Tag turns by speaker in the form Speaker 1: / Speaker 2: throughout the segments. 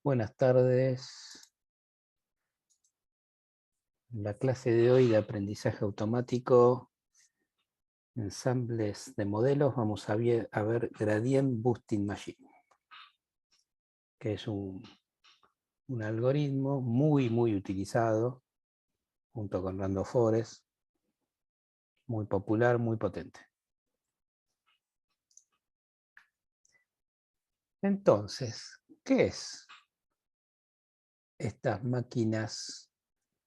Speaker 1: Buenas tardes. En la clase de hoy de aprendizaje automático, ensambles de modelos, vamos a ver Gradient Boosting Machine, que es un algoritmo muy utilizado junto con Random Forest, muy popular, muy potente. Entonces, ¿qué es estas máquinas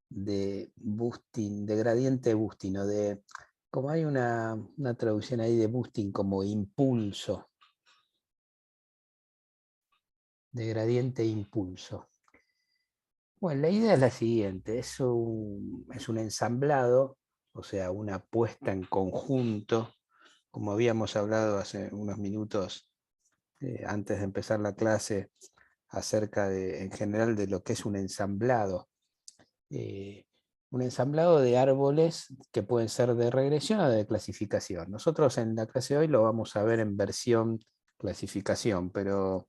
Speaker 1: de boosting, de gradiente boosting, o de, como hay una traducción ahí de boosting como impulso, de gradiente impulso? Bueno, la idea es la siguiente, es un ensamblado, o sea, una puesta en conjunto, como habíamos hablado hace unos minutos antes de empezar la clase, acerca de, en general, de lo que es un ensamblado. Un ensamblado de árboles que pueden ser de regresión o de clasificación. Nosotros en la clase de hoy lo vamos a ver en versión clasificación, pero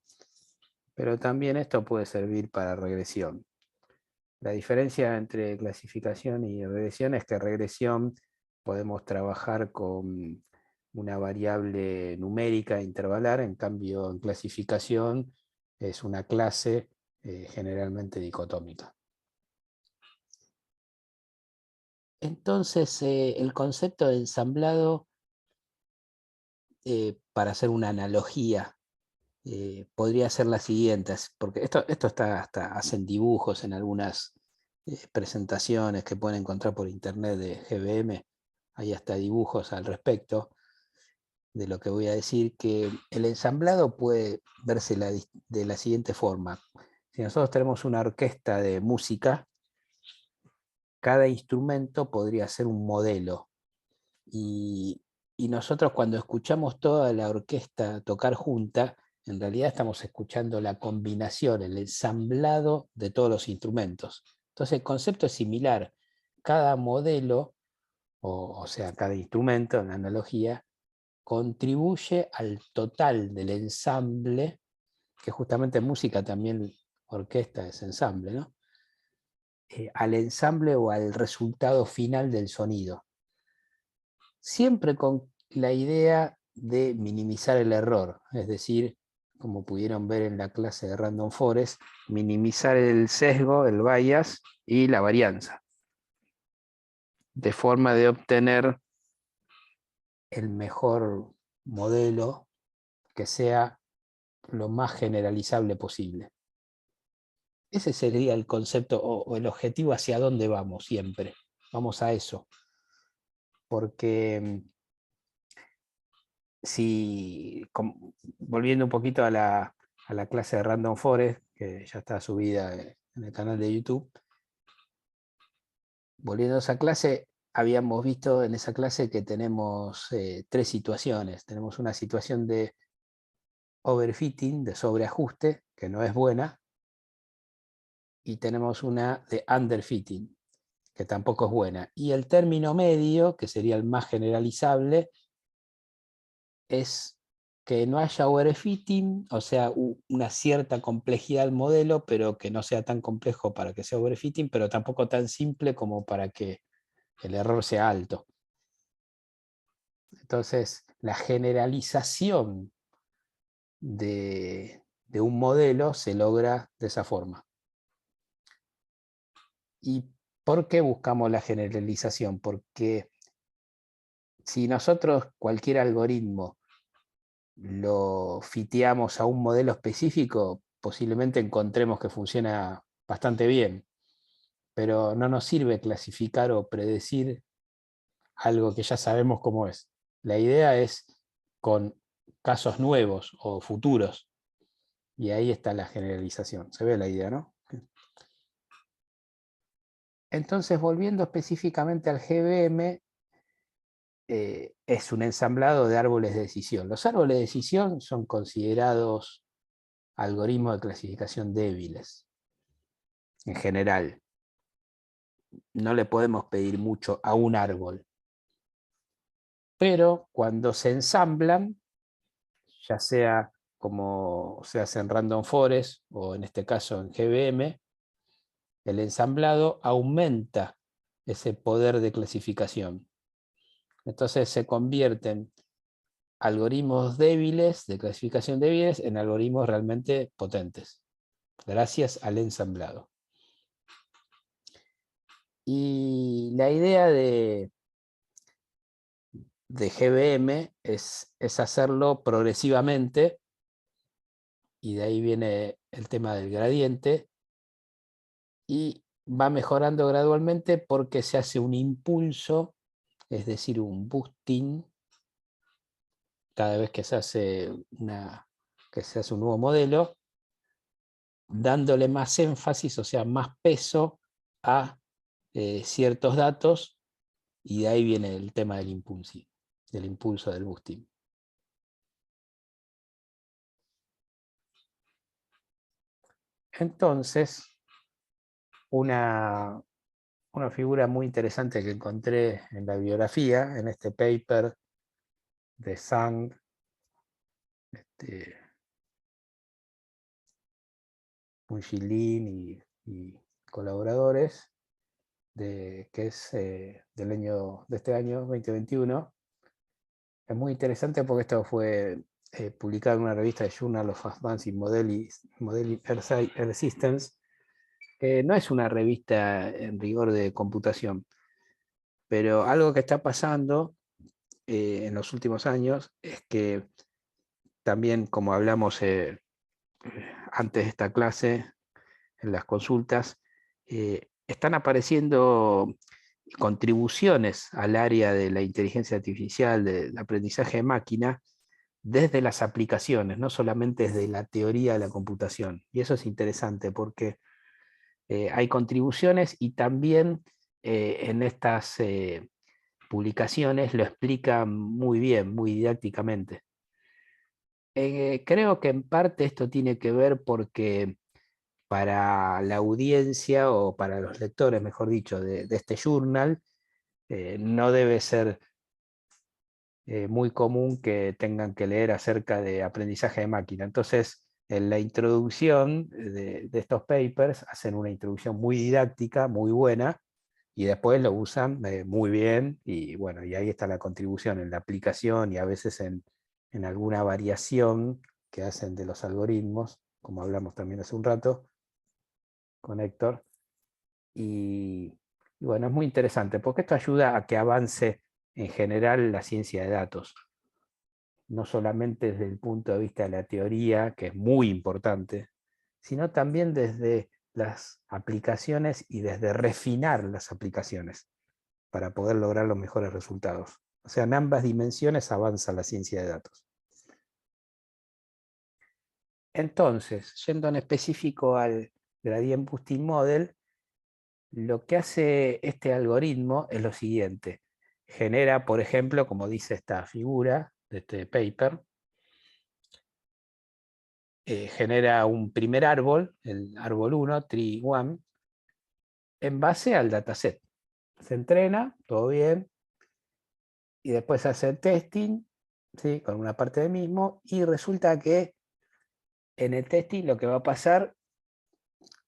Speaker 1: también esto puede servir para regresión. La diferencia entre clasificación y regresión es que regresión podemos trabajar con una variable numérica intervalar, en cambio en clasificación es una clase generalmente dicotómica. Entonces, el concepto de ensamblado, para hacer una analogía, podría ser la siguiente, porque esto está hasta hacen dibujos en algunas presentaciones que pueden encontrar por internet de GBM, hay hasta dibujos al respecto de lo que voy a decir, que el ensamblado puede verse de la siguiente forma. Si nosotros tenemos una orquesta de música, cada instrumento podría ser un modelo, y nosotros cuando escuchamos toda la orquesta tocar junta, en realidad estamos escuchando la combinación, el ensamblado de todos los instrumentos. Entonces el concepto es similar. Cada modelo, o sea, cada instrumento, en la analogía, contribuye al total del ensamble, que justamente en música también orquesta es ensamble, ¿no? Al ensamble o al resultado final del sonido. Siempre con la idea de minimizar el error, es decir, como pudieron ver en la clase de Random Forest, minimizar el sesgo, el bias y la varianza, de forma de obtener el mejor modelo que sea lo más generalizable posible. Ese sería el concepto o el objetivo hacia dónde vamos siempre. Vamos a eso. Porque si, volviendo un poquito a la clase de Random Forest, que ya está subida en el canal de YouTube, volviendo a esa clase, habíamos visto en esa clase que tenemos tres situaciones. Tenemos una situación de overfitting, de sobreajuste, que no es buena, y tenemos una de underfitting, que tampoco es buena. Y el término medio, que sería el más generalizable, es que no haya overfitting, o sea, una cierta complejidad del modelo, pero que no sea tan complejo para que sea overfitting, pero tampoco tan simple como para que el error sea alto. Entonces, la generalización de un modelo se logra de esa forma. ¿Y por qué buscamos la generalización? Porque si nosotros cualquier algoritmo lo fiteamos a un modelo específico, posiblemente encontremos que funciona bastante bien, pero no nos sirve clasificar o predecir algo que ya sabemos cómo es. La idea es con casos nuevos o futuros, y ahí está la generalización. ¿Se ve la idea, no? Entonces, volviendo específicamente al GBM, es un ensamblado de árboles de decisión. Los árboles de decisión son considerados algoritmos de clasificación débiles, en general. No le podemos pedir mucho a un árbol. Pero cuando se ensamblan, ya sea como se hace en Random Forest, o en este caso en GBM, el ensamblado aumenta ese poder de clasificación. Entonces se convierten algoritmos débiles, de clasificación débiles, en algoritmos realmente potentes, gracias al ensamblado. Y la idea de GBM es hacerlo progresivamente, y de ahí viene el tema del gradiente, y va mejorando gradualmente porque se hace un impulso, es decir, un boosting, cada vez que se hace un nuevo modelo, dándole más énfasis, o sea, más peso a ciertos datos, y de ahí viene el tema del impulso del boosting. Entonces, una figura muy interesante que encontré en la bibliografía, en este paper de Zhang, Munjilin y colaboradores, que es de este año 2021. Es muy interesante porque esto fue publicado en una revista de Journal of Advanced Modeling Earth Systems. No es una revista en rigor de computación, pero algo que está pasando en los últimos años es que también, como hablamos antes de esta clase, en las consultas, están apareciendo contribuciones al área de la inteligencia artificial, del aprendizaje de máquina, desde las aplicaciones, no solamente desde la teoría de la computación. Y eso es interesante porque hay contribuciones, y también en estas publicaciones lo explican muy bien, muy didácticamente. Creo que en parte esto tiene que ver porque para la audiencia, o para los lectores, mejor dicho, de este journal, no debe ser muy común que tengan que leer acerca de aprendizaje de máquina. Entonces, en la introducción de estos papers, hacen una introducción muy didáctica, muy buena, y después lo usan muy bien, y bueno, y ahí está la contribución en la aplicación, y a veces en alguna variación que hacen de los algoritmos, como hablamos también hace un rato con Héctor. Y bueno, es muy interesante, porque esto ayuda a que avance en general la ciencia de datos, no solamente desde el punto de vista de la teoría, que es muy importante, sino también desde las aplicaciones y desde refinar las aplicaciones para poder lograr los mejores resultados. O sea, en ambas dimensiones avanza la ciencia de datos. Entonces, yendo en específico al Gradient Boosting Model, lo que hace este algoritmo es lo siguiente. Genera, por ejemplo, como dice esta figura de este paper, genera un primer árbol, el árbol 1, tree 1, en base al dataset. Se entrena, todo bien, y después hace el testing, ¿sí?, con una parte del mismo, y resulta que en el testing lo que va a pasar,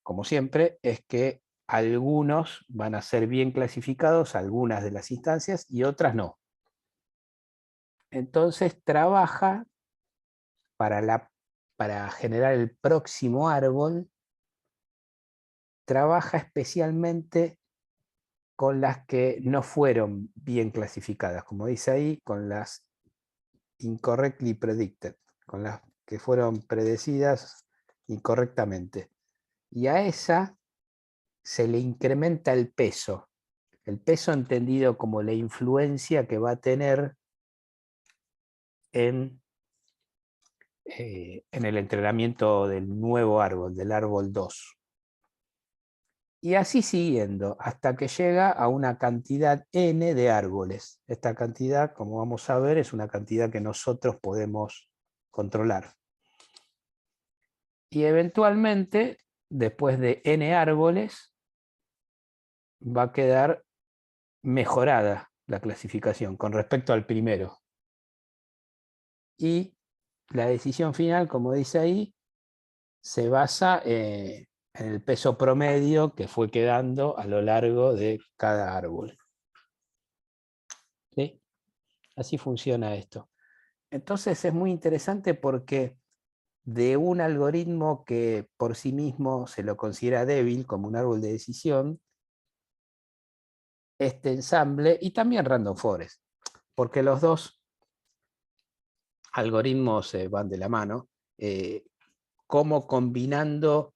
Speaker 1: como siempre, es que algunos van a ser bien clasificados, algunas de las instancias, y otras no. Entonces trabaja para generar el próximo árbol, trabaja especialmente con las que no fueron bien clasificadas, como dice ahí, con las incorrectly predicted, con las que fueron predecidas incorrectamente. Y a esa se le incrementa el peso entendido como la influencia que va a tener en el entrenamiento del nuevo árbol, del árbol 2. Y así siguiendo, hasta que llega a una cantidad n de árboles. Esta cantidad, como vamos a ver, es una cantidad que nosotros podemos controlar. Y eventualmente, después de n árboles, va a quedar mejorada la clasificación con respecto al primero. Y la decisión final, como dice ahí, se basa en el peso promedio que fue quedando a lo largo de cada árbol. ¿Sí? Así funciona esto. Entonces es muy interesante porque de un algoritmo que por sí mismo se lo considera débil, como un árbol de decisión, este ensamble, y también Random Forest, porque los dos algoritmos van de la mano, como combinando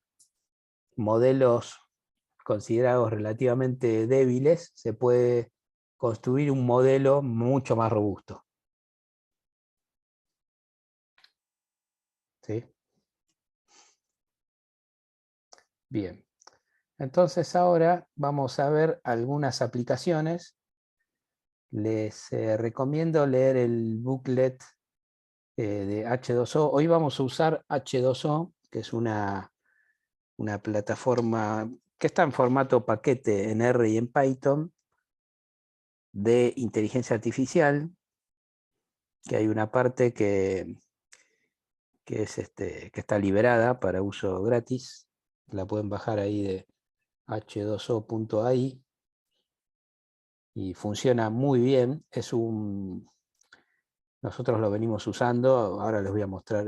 Speaker 1: modelos considerados relativamente débiles, se puede construir un modelo mucho más robusto. ¿Sí? Bien. Entonces ahora vamos a ver algunas aplicaciones. Les recomiendo leer el booklet de H2O. Hoy vamos a usar H2O, que es una plataforma que está en formato paquete en R y en Python de inteligencia artificial, que hay una parte que está liberada para uso gratis. La pueden bajar ahí de h2o.ai y funciona muy bien. Nosotros lo venimos usando, ahora les voy a mostrar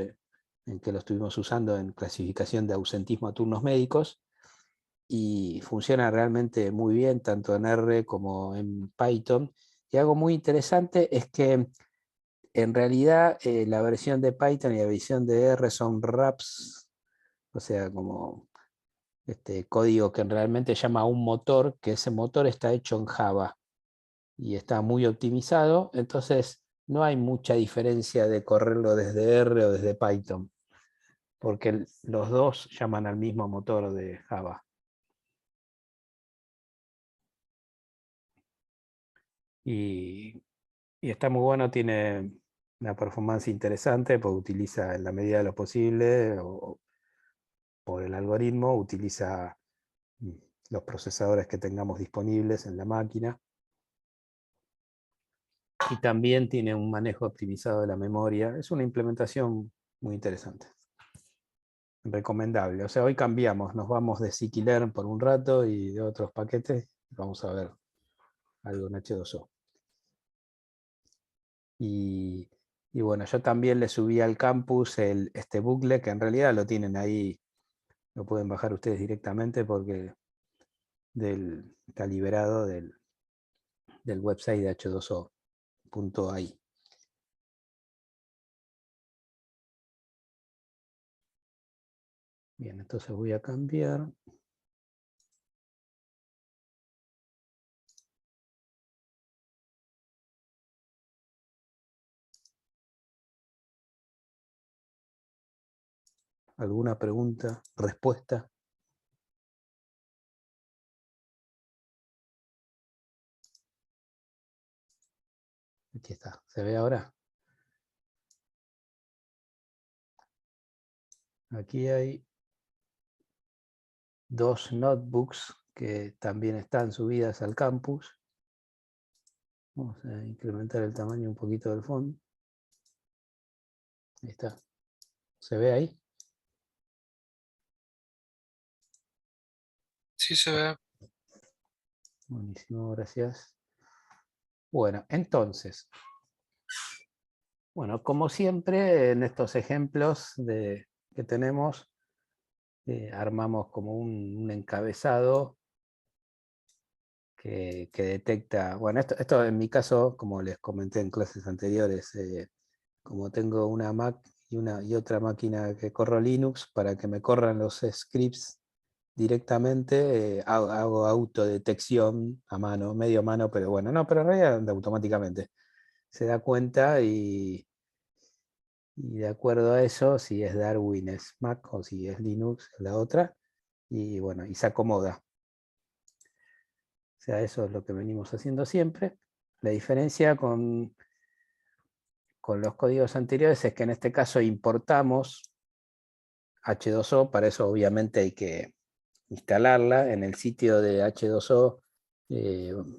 Speaker 1: en qué lo estuvimos usando en clasificación de ausentismo a turnos médicos, y funciona realmente muy bien, tanto en R como en Python. Y algo muy interesante es que en realidad la versión de Python y la versión de R son wraps, o sea, como código que realmente llama a un motor, que ese motor está hecho en Java y está muy optimizado, entonces no hay mucha diferencia de correrlo desde R o desde Python, porque los dos llaman al mismo motor de Java. Y está muy bueno, tiene una performance interesante, porque utiliza en la medida de lo posible, o por el algoritmo, utiliza los procesadores que tengamos disponibles en la máquina. Y también tiene un manejo optimizado de la memoria. Es una implementación muy interesante. Recomendable. O sea, hoy cambiamos, nos vamos de Scikit-learn por un rato y de otros paquetes. Vamos a ver algo en H2O. Y bueno, yo también le subí al campus este booklet, que en realidad lo tienen ahí, lo pueden bajar ustedes directamente porque está liberado del website de h2o.ai. Bien, entonces voy a cambiar. ¿Alguna pregunta, respuesta? Aquí está, ¿se ve ahora? Aquí hay dos notebooks que también están subidas al campus. Vamos a incrementar el tamaño un poquito del fondo. Ahí está. ¿Se ve ahí?
Speaker 2: Sí se ve.
Speaker 1: Buenísimo, gracias. Bueno, entonces, como siempre, en estos ejemplos que tenemos, armamos como un encabezado que detecta, bueno, esto en mi caso, como les comenté en clases anteriores, como tengo una Mac y otra máquina que corro Linux, para que me corran los scripts directamente, hago autodetección a mano, medio mano, pero bueno, no, pero en realidad anda automáticamente. Se da cuenta y de acuerdo a eso, si es Darwin es Mac o si es Linux es la otra, y bueno, y se acomoda. O sea, eso es lo que venimos haciendo siempre. La diferencia con los códigos anteriores es que en este caso importamos H2O, para eso obviamente hay que instalarla. En el sitio de H2O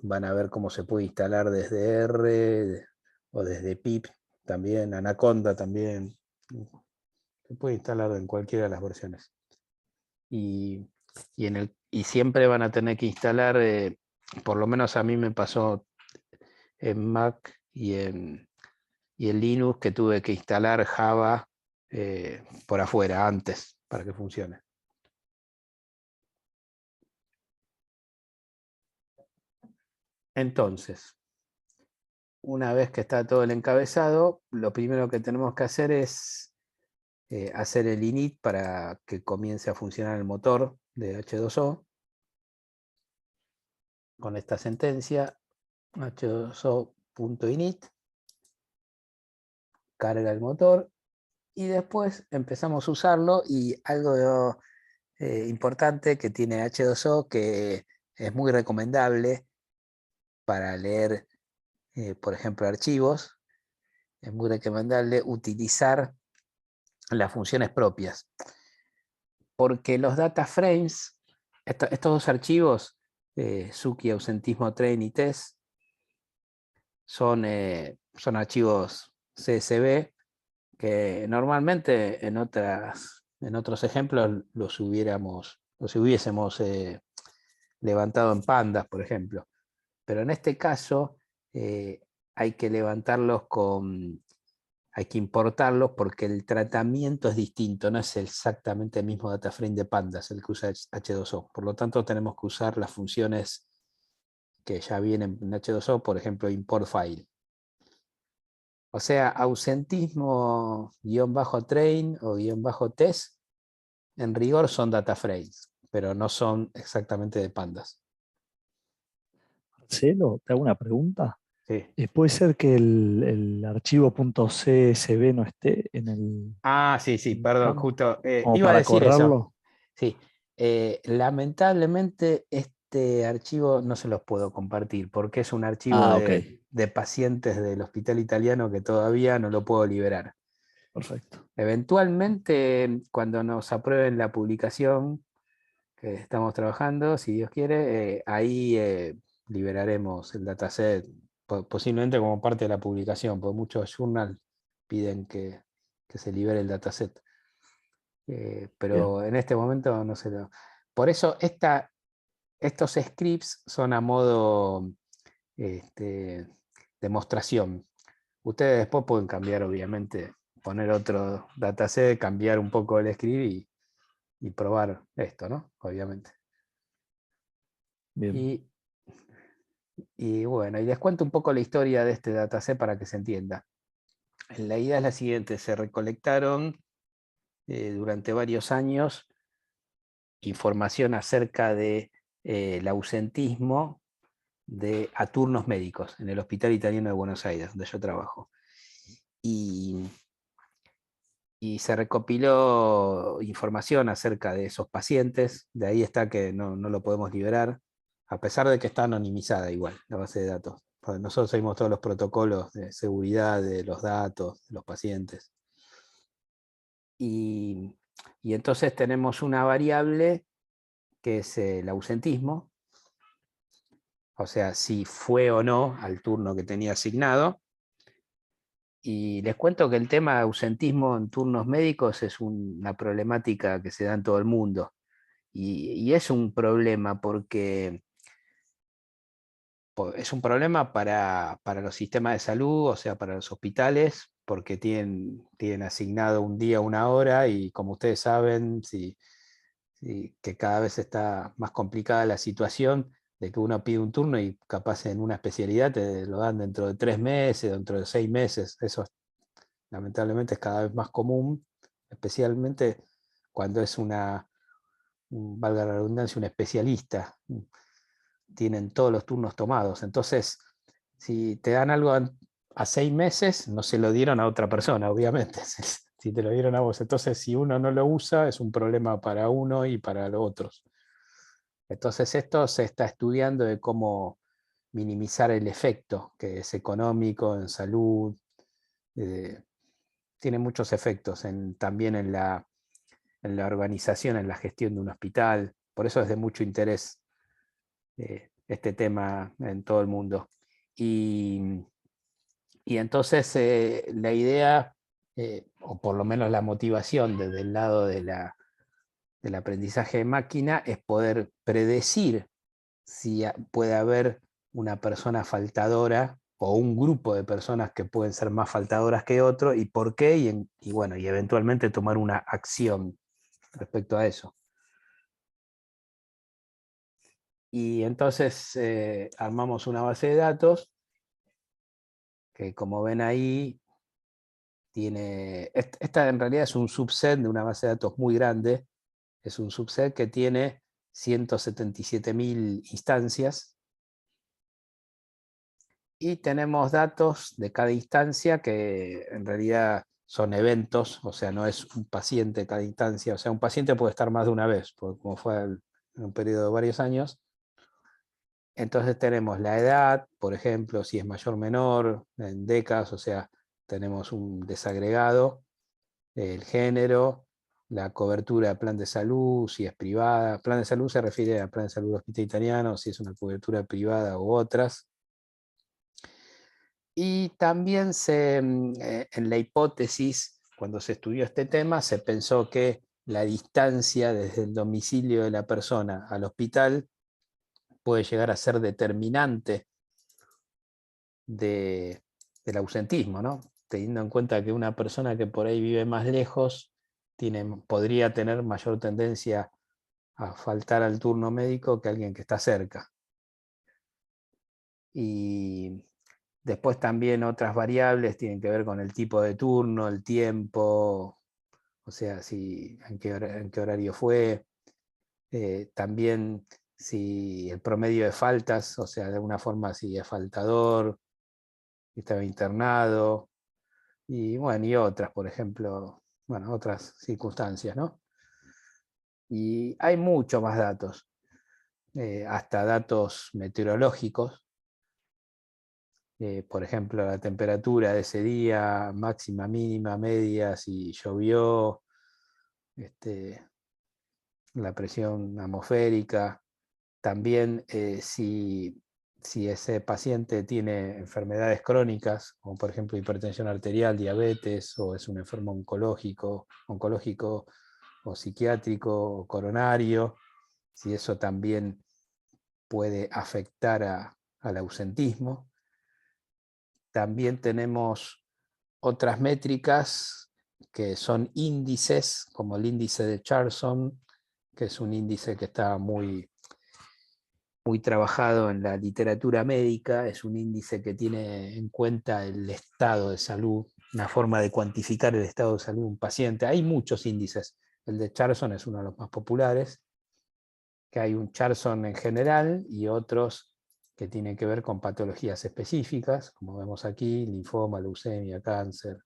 Speaker 1: van a ver cómo se puede instalar desde R o desde pip también, Anaconda también. Se puede instalar en cualquiera de las versiones. Y siempre van a tener que instalar, por lo menos a mí me pasó en Mac y en Linux, que tuve que instalar Java por afuera antes para que funcione. Entonces, una vez que está todo el encabezado, lo primero que tenemos que hacer es hacer el init para que comience a funcionar el motor de H2O. Con esta sentencia, h2o.init, carga el motor y después empezamos a usarlo. Y algo importante que tiene H2O, que es muy recomendable para leer, por ejemplo, archivos, es muy recomendable utilizar las funciones propias, porque los data frames, estos dos archivos, Suki, ausentismo, train y test, son archivos CSV que normalmente en otros ejemplos los hubiésemos levantado en pandas, por ejemplo. Pero en este caso hay que hay que importarlos porque el tratamiento es distinto, no es exactamente el mismo data frame de pandas el que usa H2O. Por lo tanto, tenemos que usar las funciones que ya vienen en H2O, por ejemplo, import file. O sea, ausentismo-train o -test, en rigor son data frames, pero no son exactamente de pandas.
Speaker 2: Marcelo, te hago una pregunta.
Speaker 1: Sí.
Speaker 2: ¿Puede ser que el archivo .csv no esté en
Speaker 1: Sí,
Speaker 2: en
Speaker 1: perdón,
Speaker 2: Panda?
Speaker 1: justo
Speaker 2: Como
Speaker 1: iba a
Speaker 2: para
Speaker 1: decir eso.
Speaker 2: correrlo.
Speaker 1: Sí, lamentablemente este archivo no se los puedo compartir porque es un archivo
Speaker 2: Ah, ok,
Speaker 1: de pacientes del hospital italiano que todavía no lo puedo liberar.
Speaker 2: perfecto.
Speaker 1: Eventualmente, cuando nos aprueben la publicación que estamos trabajando, si Dios quiere, ahí liberaremos el dataset, posiblemente como parte de la publicación, porque muchos journals piden que se libere el dataset.
Speaker 2: Bien,
Speaker 1: Pero en este momento no se lo... Por eso estos scripts son a modo este, demostración. Ustedes después pueden cambiar, obviamente, poner otro dataset, cambiar un poco el script y probar esto, ¿no? Obviamente.
Speaker 2: bien.
Speaker 1: Y bueno, y les cuento un poco la historia de este dataset para que se entienda. La idea es la siguiente: se recolectaron durante varios años información acerca de el ausentismo a turnos médicos en el Hospital Italiano de Buenos Aires, donde yo trabajo. Y se recopiló información acerca de esos pacientes, de ahí está que no lo podemos liberar, a pesar de que está anonimizada igual la base de datos. Nosotros seguimos todos los protocolos de seguridad de los datos de los pacientes. Y, y entonces tenemos una variable que es el ausentismo, o sea, si fue o no al turno que tenía asignado. Y les cuento que el tema de ausentismo en turnos médicos es una problemática que se da en todo el mundo. Y es un problema porque es un problema para los sistemas de salud, o sea, para los hospitales, porque tienen asignado un día, una hora, y como ustedes saben, que cada vez está más complicada la situación de que uno pide un turno y capaz en una especialidad te lo dan dentro de 3 meses, dentro de 6 meses. Eso lamentablemente es cada vez más común, especialmente cuando es valga la redundancia, un especialista. Tienen todos los turnos tomados. Entonces, si te dan algo a 6 meses, no se lo dieron a otra persona, obviamente. Si te lo dieron a vos. Entonces, si uno no lo usa, es un problema para uno y para los otros. Entonces, esto se está estudiando de cómo minimizar el efecto, que es económico, en salud. Tiene muchos efectos también en la organización, en la gestión de un hospital. Por eso es de mucho interés este tema en todo el mundo. Y entonces la idea o por lo menos la motivación desde el lado del aprendizaje de máquina, es poder predecir si puede haber una persona faltadora o un grupo de personas que pueden ser más faltadoras que otro, y por qué, y bueno, y eventualmente tomar una acción respecto a eso. Y entonces armamos una base de datos que, como ven ahí, esta en realidad es un subset de una base de datos muy grande, es un subset que tiene 177.000 instancias, y tenemos datos de cada instancia que en realidad son eventos, o sea, no es un paciente cada instancia, o sea, un paciente puede estar más de una vez, como fue en un periodo de varios años. Entonces tenemos la edad, por ejemplo, si es mayor o menor, en décadas, o sea, tenemos un desagregado, el género, la cobertura de plan de salud, si es privada. Plan de salud se refiere al plan de salud hospitalitario, si es una cobertura privada u otras. Y también en la hipótesis, cuando se estudió este tema, se pensó que la distancia desde el domicilio de la persona al hospital puede llegar a ser determinante del ausentismo, ¿no? Teniendo en cuenta que una persona que por ahí vive más lejos podría tener mayor tendencia a faltar al turno médico que alguien que está cerca. Y después también otras variables tienen que ver con el tipo de turno, el tiempo, o sea, en qué horario fue, también si el promedio de faltas, o sea, de alguna forma si es faltador, si estaba internado, y bueno, y otras, por ejemplo, bueno, otras circunstancias, ¿no? Y hay mucho más datos, hasta datos meteorológicos, por ejemplo, la temperatura de ese día, máxima, mínima, media, si llovió, la presión atmosférica, también si ese paciente tiene enfermedades crónicas, como por ejemplo hipertensión arterial, diabetes, o es un enfermo oncológico o psiquiátrico o coronario, si eso también puede afectar al ausentismo. También tenemos otras métricas que son índices, como el índice de Charson, que es un índice que está muy trabajado en la literatura médica, es un índice que tiene en cuenta el estado de salud, una forma de cuantificar el estado de salud de un paciente. Hay muchos índices, el de Charson es uno de los más populares, que hay un Charson en general y otros que tienen que ver con patologías específicas, como vemos aquí, linfoma, leucemia, cáncer,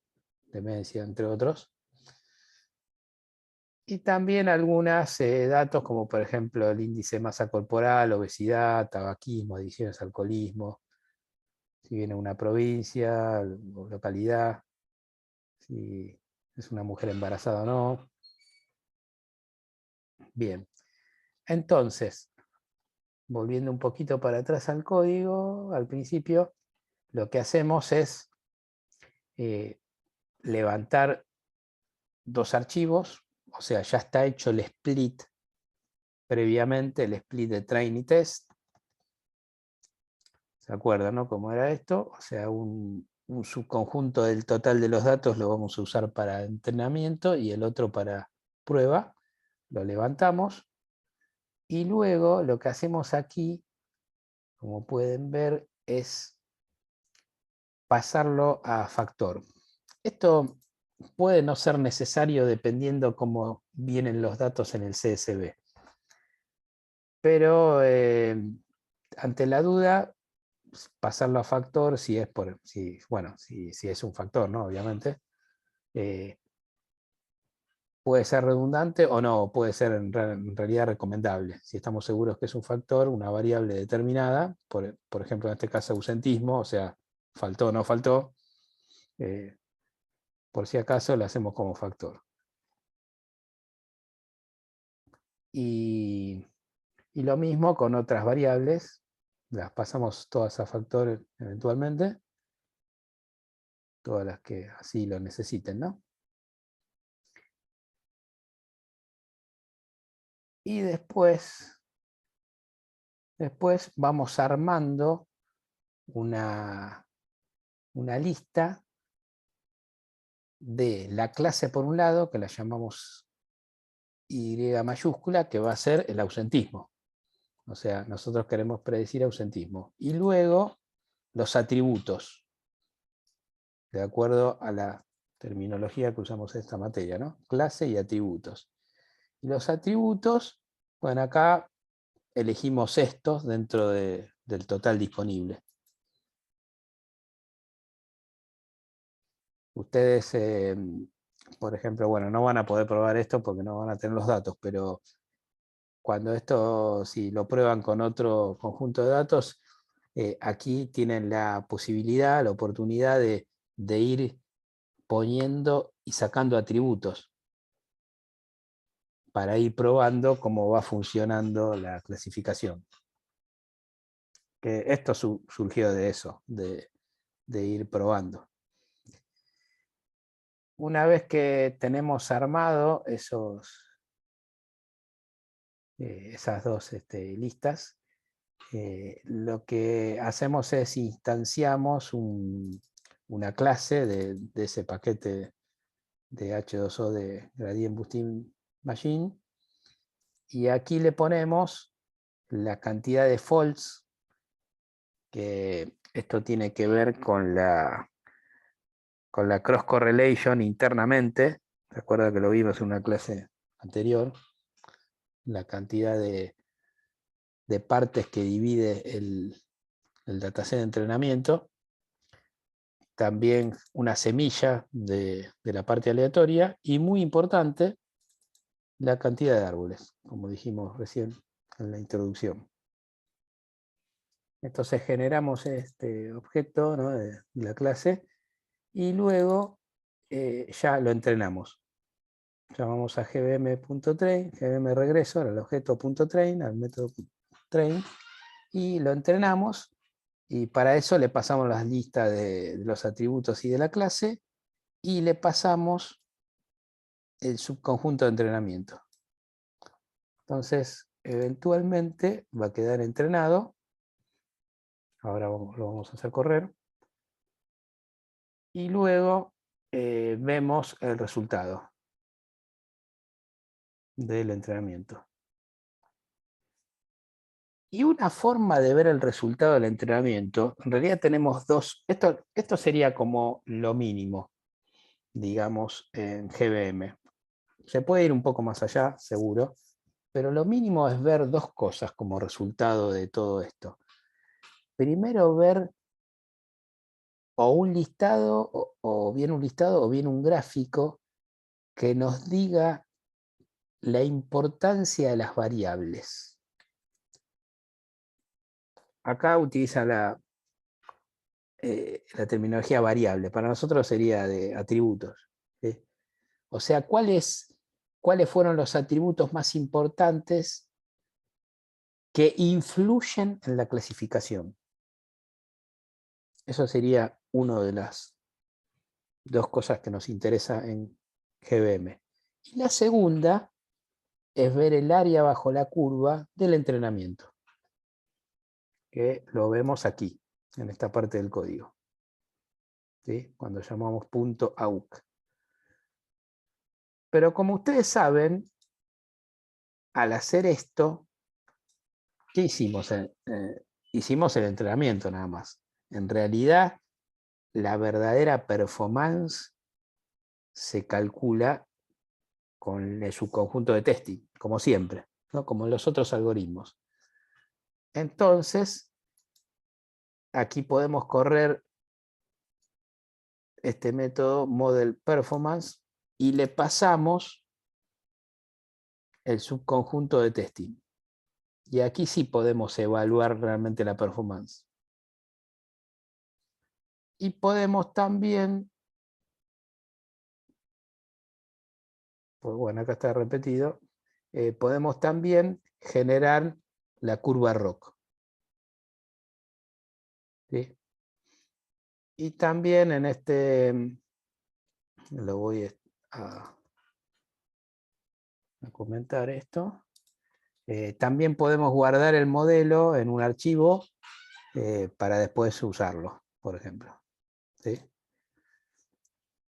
Speaker 1: demencia, entre otros. Y también algunos datos como por ejemplo el índice de masa corporal, obesidad, tabaquismo, adicciones, alcoholismo, si viene de una provincia o localidad, si es una mujer embarazada o no. Bien, entonces, volviendo un poquito para atrás al código, al principio, lo que hacemos es levantar dos archivos, o sea, ya está hecho el split previamente, el split de train y test. ¿Se acuerdan, no? ¿Cómo era esto? O sea, un subconjunto del total de los datos lo vamos a usar para entrenamiento y el otro para prueba. Lo levantamos y luego lo que hacemos aquí, como pueden ver, es pasarlo a factor. Esto puede no ser necesario dependiendo cómo vienen los datos en el CSV. Pero ante la duda, pasarlo a factor si es si es un factor, ¿no? Obviamente. Puede ser redundante o no, puede ser en realidad recomendable. Si estamos seguros que es un factor, una variable determinada, por ejemplo en este caso ausentismo, o sea, faltó o no faltó, por si acaso lo hacemos como factor. Y lo mismo con otras variables, las pasamos todas a factor eventualmente. todas las que así lo necesiten, ¿no? Y después vamos armando una lista de la clase por un lado, que la llamamos Y mayúscula, que va a ser el ausentismo. O sea, nosotros queremos predecir ausentismo. Y luego los atributos, de acuerdo a la terminología que usamos en esta materia, ¿no? Clase y atributos. Y los atributos, bueno, acá elegimos estos dentro del total disponible. Ustedes, por ejemplo, bueno, no van a poder probar esto porque no van a tener los datos, pero cuando esto, si lo prueban con otro conjunto de datos, aquí tienen la posibilidad, la oportunidad de ir poniendo y sacando atributos para ir probando cómo va funcionando la clasificación. Que esto surgió de eso, de ir probando. Una vez que tenemos armado esas dos listas, lo que hacemos es instanciamos una clase de ese paquete de H2O de Gradient Boosting Machine, y aquí le ponemos la cantidad de faults, que esto tiene que ver con la cross correlation internamente. Recuerda que lo vimos en una clase anterior, la cantidad de partes que divide el dataset de entrenamiento. También una semilla de la parte aleatoria, y muy importante, la cantidad de árboles, como dijimos recién en la introducción. Entonces generamos este objeto, ¿no?, de la clase, y luego ya lo entrenamos. Llamamos a gbm.train, gbm regreso al objeto.train, al método train, y lo entrenamos, y para eso le pasamos las listas de los atributos y de la clase, y le pasamos el subconjunto de entrenamiento. Entonces, eventualmente va a quedar entrenado. Ahora lo vamos a hacer correr. Y luego vemos el resultado del entrenamiento. Y una forma de ver el resultado del entrenamiento, en realidad tenemos dos. Esto sería como lo mínimo, digamos, en GBM. Se puede ir un poco más allá, seguro, pero lo mínimo es ver dos cosas como resultado de todo esto. Primero, ver o un listado, o bien un listado, o bien un gráfico que nos diga la importancia de las variables. Acá utiliza la terminología variable. Para nosotros sería de atributos, ¿sí? O sea, ¿cuáles fueron los atributos más importantes que influyen en la clasificación? Eso sería una de las dos cosas que nos interesa en GBM. Y la segunda es ver el área bajo la curva del entrenamiento, que lo vemos aquí, en esta parte del código, ¿sí?, cuando llamamos .awk. Pero como ustedes saben, al hacer esto, ¿qué hicimos? Hicimos el entrenamiento nada más. En realidad, la verdadera performance se calcula con el subconjunto de testing, como siempre, ¿no?, como en los otros algoritmos. Entonces, aquí podemos correr este método model performance y le pasamos el subconjunto de testing. Y aquí sí podemos evaluar realmente la performance. Y podemos también, pues bueno, acá está repetido, podemos también generar la curva ROC, ¿sí? Y también en este, lo voy a comentar esto. También podemos guardar el modelo en un archivo para después usarlo, por ejemplo. ¿Sí?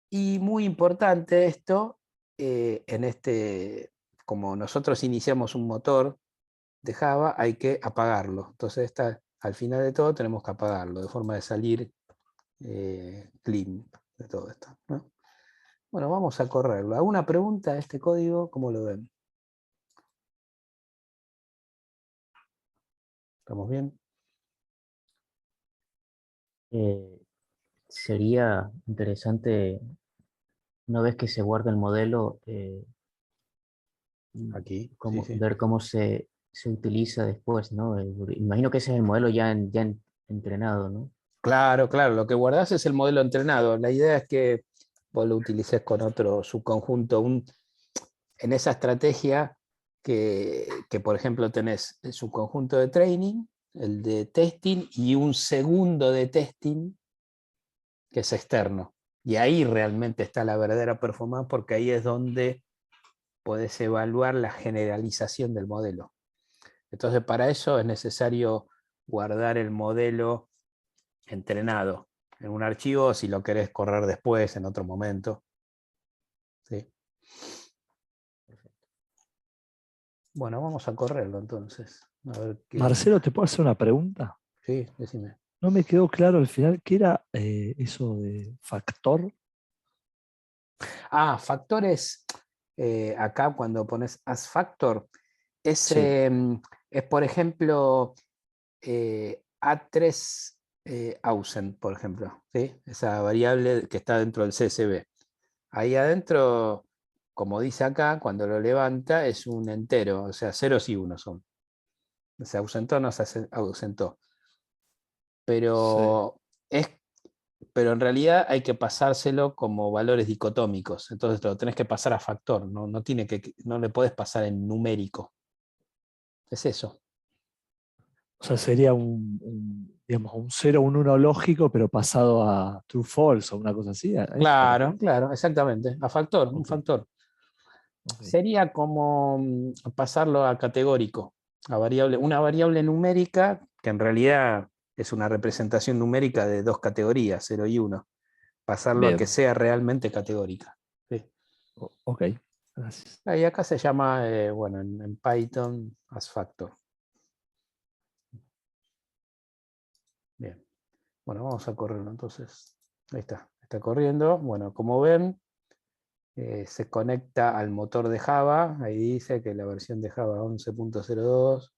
Speaker 1: Y muy importante esto, como nosotros iniciamos un motor de Java, hay que apagarlo. Entonces al final de todo tenemos que apagarlo, de forma de salir clean de todo esto, ¿no? Bueno, vamos a correrlo. ¿Alguna pregunta a este código? ¿Cómo lo ven? ¿Estamos bien?
Speaker 3: Eh, Sería interesante, una vez que se guarda el modelo,
Speaker 1: Aquí, sí, sí.
Speaker 3: ver cómo se utiliza después, ¿no? Imagino que ese es el modelo entrenado, ¿no?
Speaker 1: Claro, claro. Lo que guardás es el modelo entrenado. La idea es que vos lo utilices con otro subconjunto. En esa estrategia que, por ejemplo, tenés el subconjunto de training, el de testing y un segundo de testing que es externo. Y ahí realmente está la verdadera performance, porque ahí es donde podés evaluar la generalización del modelo. Entonces, para eso es necesario guardar el modelo entrenado en un archivo si lo querés correr después, en otro momento. ¿Sí? Bueno, vamos a correrlo entonces. A ver qué.
Speaker 2: Marcelo, ¿te puedo hacer una pregunta?
Speaker 1: Sí, decime.
Speaker 2: No me quedó claro al final qué era eso de factor.
Speaker 1: Factores. Acá cuando pones as factor, es,
Speaker 2: Sí,
Speaker 1: es por ejemplo, A3 ausent, por ejemplo. ¿Sí? Esa variable que está dentro del CSV. Ahí adentro, como dice acá, cuando lo levanta es un entero, o sea, ceros y unos son. Se ausentó, no se ausentó.
Speaker 2: sí.
Speaker 1: Pero, es, pero en realidad hay que pasárselo como valores dicotómicos. Entonces lo tenés que pasar a factor, no le podés pasar en numérico. Es eso.
Speaker 2: O sea, sería digamos, un 0 un uno lógico, pero pasado a true false o una cosa así. ¿A eso te
Speaker 1: Claro,
Speaker 2: referís?
Speaker 1: claro, exactamente. A factor, un
Speaker 2: Ok,
Speaker 1: factor.
Speaker 2: ok.
Speaker 1: Sería como pasarlo a categórico, a variable, una variable numérica que en realidad es una representación numérica de dos categorías, 0 y 1. Pasarlo a que
Speaker 2: Bien,
Speaker 1: sea realmente categórica. Sí.
Speaker 2: ok. Gracias.
Speaker 1: Y acá se llama, bueno, en Python, as factor. Bien. Bueno, vamos a correrlo entonces. Ahí está corriendo. Bueno, como ven, se conecta al motor de Java. Ahí dice que la versión de Java 11.02,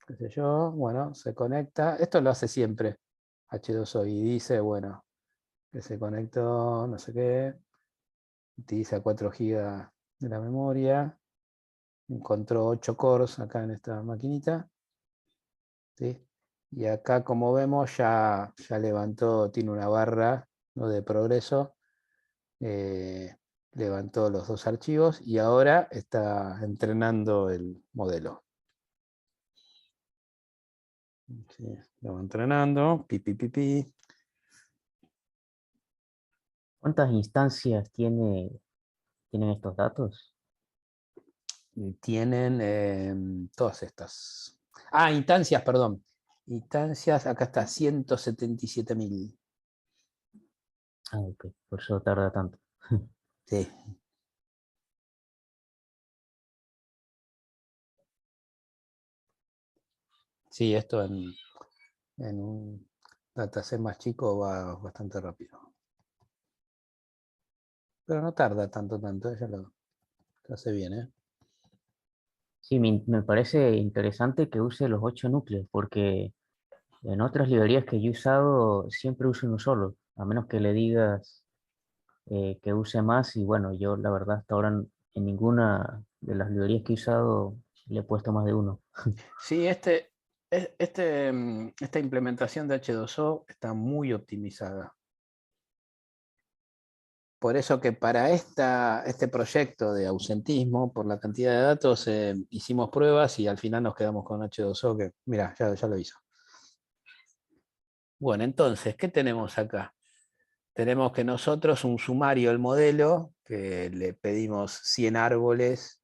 Speaker 1: qué sé yo. Bueno, se conecta. Esto lo hace siempre H2O y dice, bueno, que se conectó, no sé qué. Utiliza 4 GB de la memoria. Encontró 8 cores acá en esta maquinita. ¿Sí? Y acá, como vemos, ya levantó, tiene una barra, ¿no?, de progreso. eh, Levantó los dos archivos y ahora está entrenando el modelo. Sí, lo va entrenando, pi, pi, pi, pi.
Speaker 3: ¿Cuántas instancias tienen estos datos?
Speaker 1: Y tienen todas estas. Instancias, perdón. Instancias, acá está, 177.000.
Speaker 3: Ah, ok, por eso tarda tanto.
Speaker 1: Sí. Sí, esto en un dataset más chico va bastante rápido. Pero no tarda tanto, ya lo hace bien, ¿eh?
Speaker 3: Sí, me parece interesante que use los 8 núcleos, porque en otras librerías que yo he usado siempre uso uno solo, a menos que le digas que use más. Y bueno, yo la verdad hasta ahora en ninguna de las librerías que he usado le he puesto más de uno.
Speaker 1: Sí, esta implementación de H2O está muy optimizada. Por eso que para este proyecto de ausentismo, por la cantidad de datos, hicimos pruebas y al final nos quedamos con H2O, que mira, ya lo hizo. Bueno, entonces, ¿qué tenemos acá? Tenemos que nosotros un sumario del modelo, que le pedimos 100 árboles,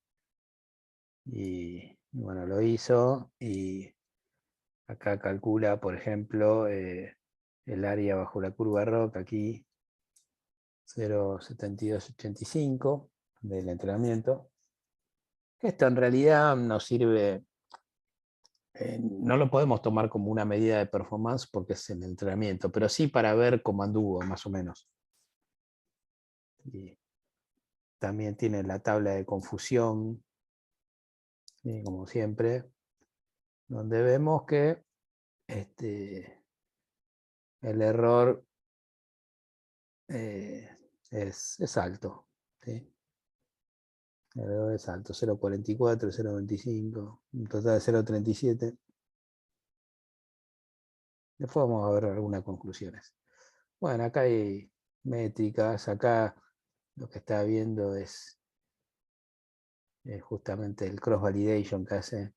Speaker 1: y bueno, lo hizo, y acá calcula, por ejemplo, el área bajo la curva ROC, aquí 0,7285 del entrenamiento. Esto en realidad nos sirve, no lo podemos tomar como una medida de performance porque es el entrenamiento, pero sí para ver cómo anduvo, más o menos. Y también tiene la tabla de confusión, ¿sí? Como siempre, donde vemos que el error es alto, ¿sí? El error es alto, 0,44, 0,25, un total de 0,37. Después vamos a ver algunas conclusiones. Bueno, acá hay métricas, acá lo que está viendo es justamente el cross validation que hace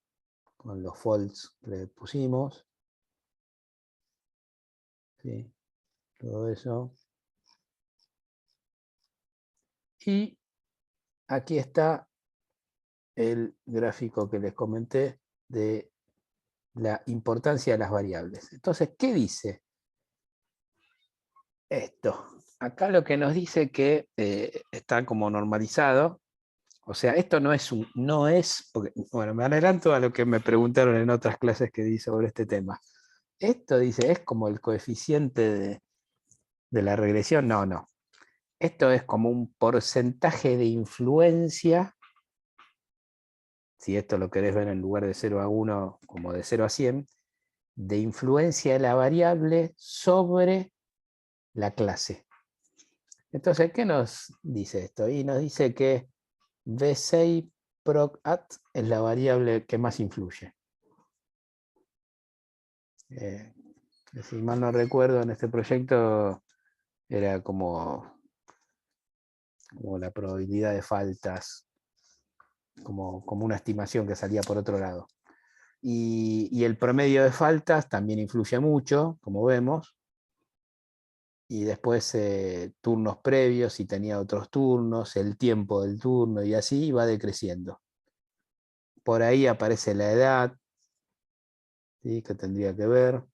Speaker 1: con los faults que le pusimos, ¿sí? Todo eso. Y aquí está el gráfico que les comenté de la importancia de las variables. Entonces, ¿qué dice esto? Acá lo que nos dice que está como normalizado. O sea, esto no es, porque, bueno, me adelanto a lo que me preguntaron en otras clases que di sobre este tema. Esto dice, es como el coeficiente de la regresión. No, no. Esto es como un porcentaje de influencia, si esto lo querés ver en lugar de 0 a 1, como de 0 a 100, de influencia de la variable sobre la clase. Entonces, ¿qué nos dice esto? Y nos dice que V6 proc@, es la variable que más influye. Si mal no recuerdo, en este proyecto era como la probabilidad de faltas, como una estimación que salía por otro lado. Y el promedio de faltas también influye mucho, como vemos. Y después turnos previos, si tenía otros turnos, el tiempo del turno, y así va decreciendo. Por ahí aparece la edad, ¿sí? Que tendría que ver.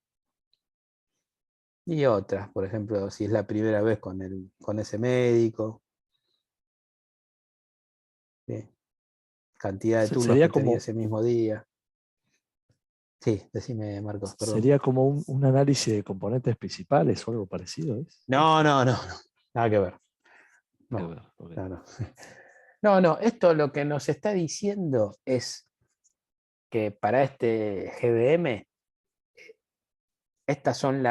Speaker 1: Y otras, por ejemplo, si es la primera vez con ese médico. ¿Sí? Cantidad de turnos
Speaker 2: Sería
Speaker 1: que tenía
Speaker 2: como,
Speaker 1: ese mismo día. Sí, decime, Marcos, perdón.
Speaker 2: sería como un análisis de componentes principales o algo parecido, ¿es?
Speaker 1: No, nada que ver.
Speaker 2: Que
Speaker 1: No,
Speaker 2: ver, ok.
Speaker 1: no. No, esto lo que nos está diciendo es que para este GBM, estas son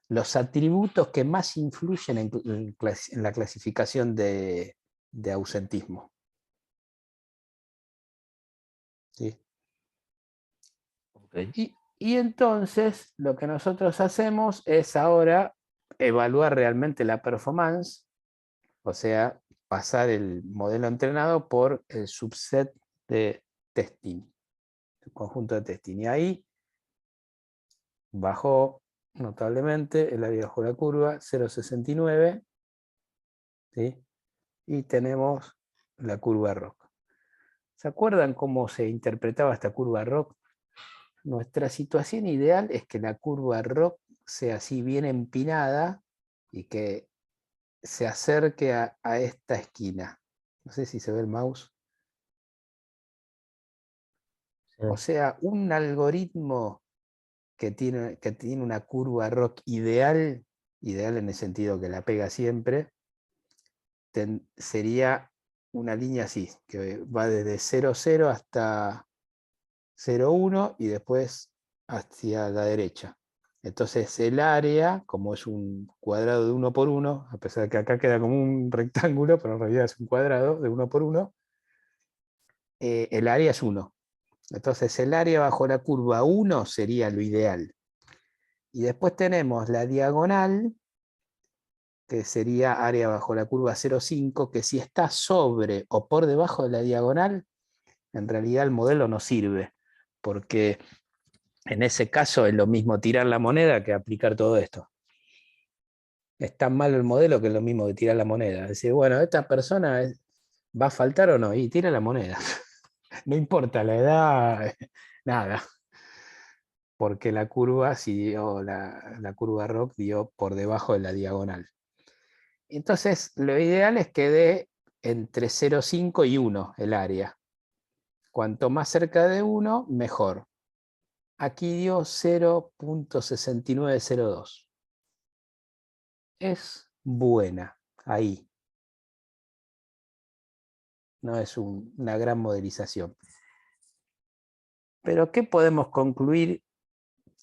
Speaker 1: los atributos que más influyen en la clasificación de ausentismo. ¿Sí?
Speaker 2: Okay.
Speaker 1: Y entonces lo que nosotros hacemos es ahora evaluar realmente la performance, o sea, pasar el modelo entrenado por el subset de testing, el conjunto de testing. Y ahí bajó notablemente el área bajo la curva, 0,69, ¿sí? Y tenemos la curva ROC. ¿Se acuerdan cómo se interpretaba esta curva ROC? Nuestra situación ideal es que la curva ROC sea así bien empinada y que se acerque a esta esquina. No sé si se ve el mouse. O sea, un algoritmo que tiene una curva ROC ideal en el sentido que la pega siempre, sería una línea así, que va desde 0,0 hasta 0,1 y después hacia la derecha. Entonces el área, como es un cuadrado de 1 por 1, a pesar de que acá queda como un rectángulo, pero en realidad es un cuadrado de 1 por 1, el área es 1. Entonces el área bajo la curva 1 sería lo ideal. Y después tenemos la diagonal, que sería área bajo la curva 0,5, que si está sobre o por debajo de la diagonal, en realidad el modelo no sirve, porque En ese caso es lo mismo tirar la moneda que aplicar todo esto. Es tan malo el modelo que es lo mismo que tirar la moneda. Es decir, bueno, esta persona va a faltar o no, y tira la moneda. No importa la edad, nada. Porque la curva, si dio la curva ROC dio por debajo de la diagonal. Entonces, lo ideal es que dé entre 0,5 y 1 el área. Cuanto más cerca de 1, mejor. Aquí dio 0,6902. Es buena, ahí. No es una gran modelización. Pero, ¿qué podemos concluir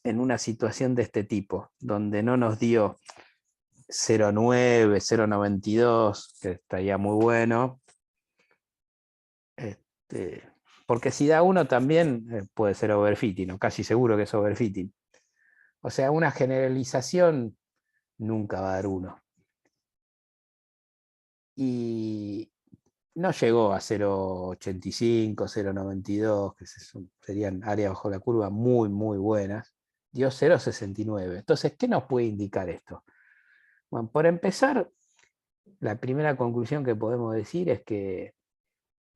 Speaker 1: en una situación de este tipo? Donde no nos dio 0,9, 0,92, que estaría muy bueno. Porque si da 1 también puede ser overfitting, o casi seguro que es overfitting. O sea, una generalización nunca va a dar 1. Y no llegó a 0,85, 0,92, que serían áreas bajo la curva muy, muy buenas. Dio 0,69. Entonces, ¿qué nos puede indicar esto? Bueno, por empezar, la primera conclusión que podemos decir es que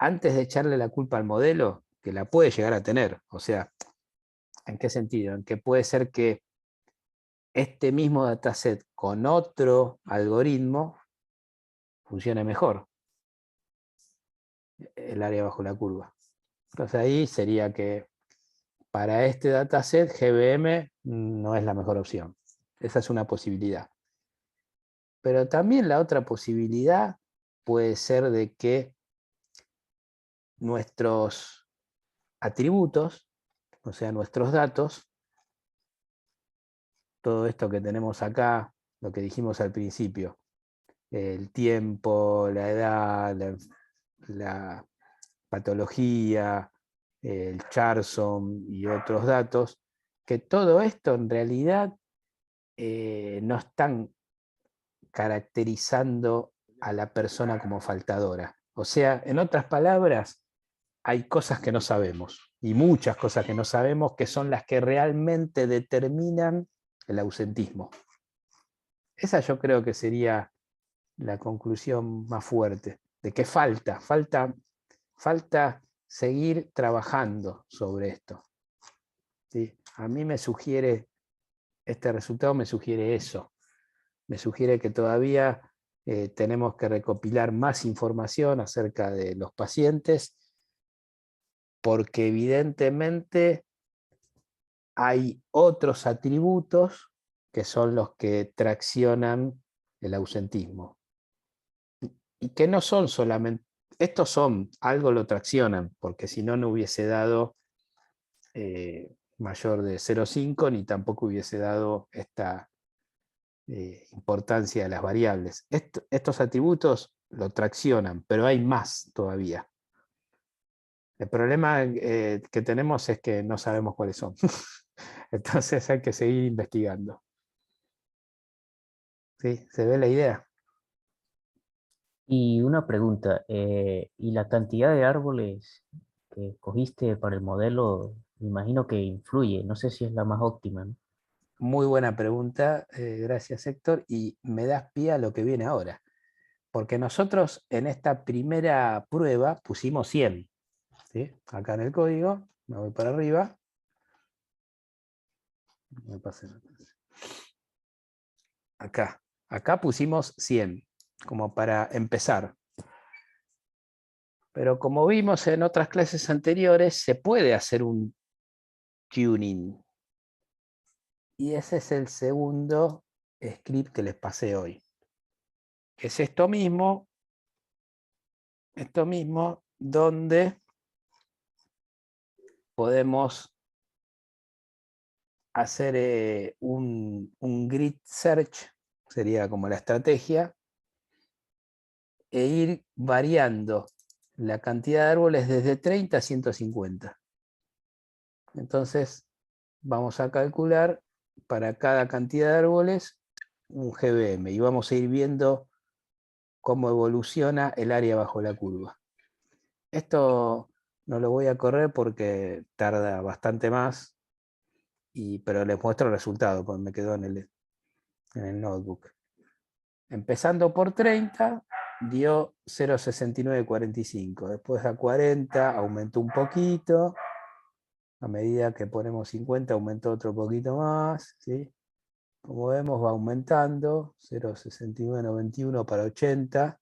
Speaker 1: antes de echarle la culpa al modelo, que la puede llegar a tener, o sea, ¿en qué sentido? En que puede ser que este mismo dataset con otro algoritmo funcione mejor, el área bajo la curva. Entonces ahí sería que para este dataset GBM no es la mejor opción. Esa es una posibilidad. Pero también la otra posibilidad puede ser de que nuestros atributos, o sea, nuestros datos, todo esto que tenemos acá, lo que dijimos al principio, el tiempo, la edad, la patología, el Charson y otros datos, que todo esto en realidad no están caracterizando a la persona como faltadora. O sea, en otras palabras, hay cosas que no sabemos, y muchas cosas que no sabemos, que son las que realmente determinan el ausentismo. Esa yo creo que sería la conclusión más fuerte, de que falta seguir trabajando sobre esto. ¿Sí? A mí me sugiere, este resultado me sugiere eso, me sugiere que todavía tenemos que recopilar más información acerca de los pacientes, porque evidentemente hay otros atributos que son los que traccionan el ausentismo. Y que no son solamente, estos son, algo lo traccionan, porque si no, no hubiese dado mayor de 0,5 ni tampoco hubiese dado esta importancia de las variables. Estos atributos lo traccionan, pero hay más todavía. El problema que tenemos es que no sabemos cuáles son. Entonces hay que seguir investigando. ¿Sí? ¿Se ve la idea?
Speaker 3: Y una pregunta, ¿y la cantidad de árboles que escogiste para el modelo, me imagino que influye, no sé si es la más óptima, ¿no?
Speaker 1: Muy buena pregunta, gracias Héctor, y me das pie a lo que viene ahora. Porque nosotros en esta primera prueba pusimos 100. ¿Sí? Acá en el código, me voy para arriba. Acá pusimos 100, como para empezar. Pero como vimos en otras clases anteriores, se puede hacer un tuning. Y ese es el segundo script que les pasé hoy. Es esto mismo donde podemos hacer un grid search, sería como la estrategia, e ir variando la cantidad de árboles desde 30 a 150. Entonces vamos a calcular para cada cantidad de árboles un GBM y vamos a ir viendo cómo evoluciona el área bajo la curva. Esto no lo voy a correr porque tarda bastante más, pero les muestro el resultado, porque me quedó en el notebook. Empezando por 30, dio 0,6945. Después a 40 aumentó un poquito. A medida que ponemos 50 aumentó otro poquito más, ¿sí? Como vemos va aumentando, 0,6991 para 80,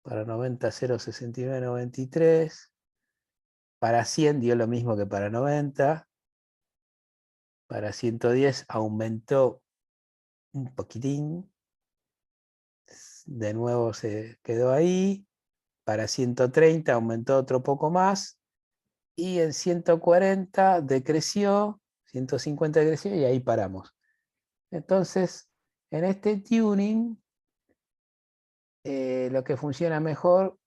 Speaker 1: para 90 0,6993, para 100 dio lo mismo que para 90, para 110 aumentó un poquitín, de nuevo se quedó ahí, para 130 aumentó otro poco más, y en 140 decreció, 150 decreció y ahí paramos. Entonces, en este tuning, lo que funciona mejor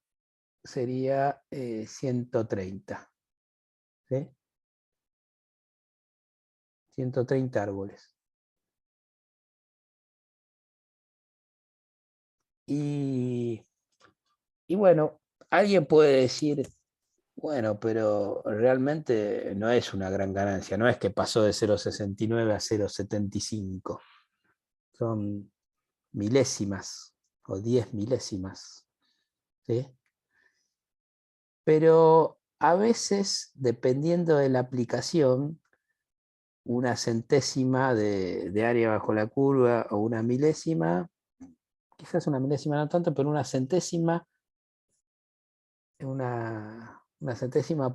Speaker 1: sería 130. ¿Sí? 130 árboles. Y bueno, alguien puede decir, bueno, pero realmente no es una gran ganancia, no es que pasó de 0,69 a 0,75. Son milésimas o 10 milésimas. ¿Sí? Pero a veces, dependiendo de la aplicación, una centésima de área bajo la curva o una milésima, quizás una milésima no tanto, pero una centésima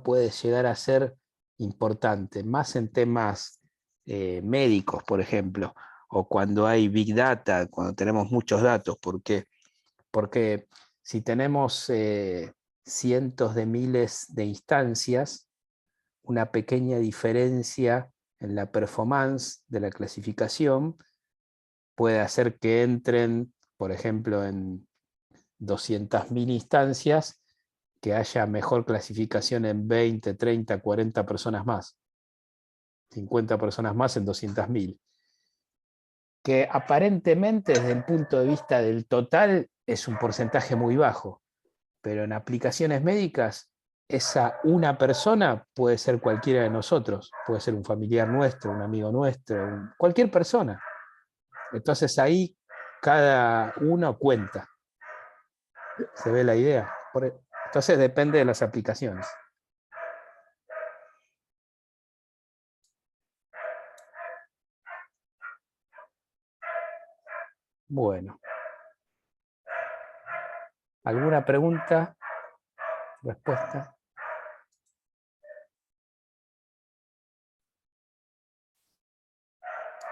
Speaker 1: puede llegar a ser importante, más en temas médicos, por ejemplo, o cuando hay big data, cuando tenemos muchos datos, porque si tenemos cientos de miles de instancias, una pequeña diferencia en la performance de la clasificación puede hacer que entren, por ejemplo, en 200.000 instancias, que haya mejor clasificación en 20, 30, 40 personas más. 50 personas más en 200.000. Que aparentemente desde el punto de vista del total es un porcentaje muy bajo, pero en aplicaciones médicas esa una persona puede ser cualquiera de nosotros, puede ser un familiar nuestro, un amigo nuestro, cualquier persona. Entonces ahí cada uno cuenta. ¿Se ve la idea? Entonces depende de las aplicaciones. Bueno. ¿Alguna pregunta? ¿Respuesta?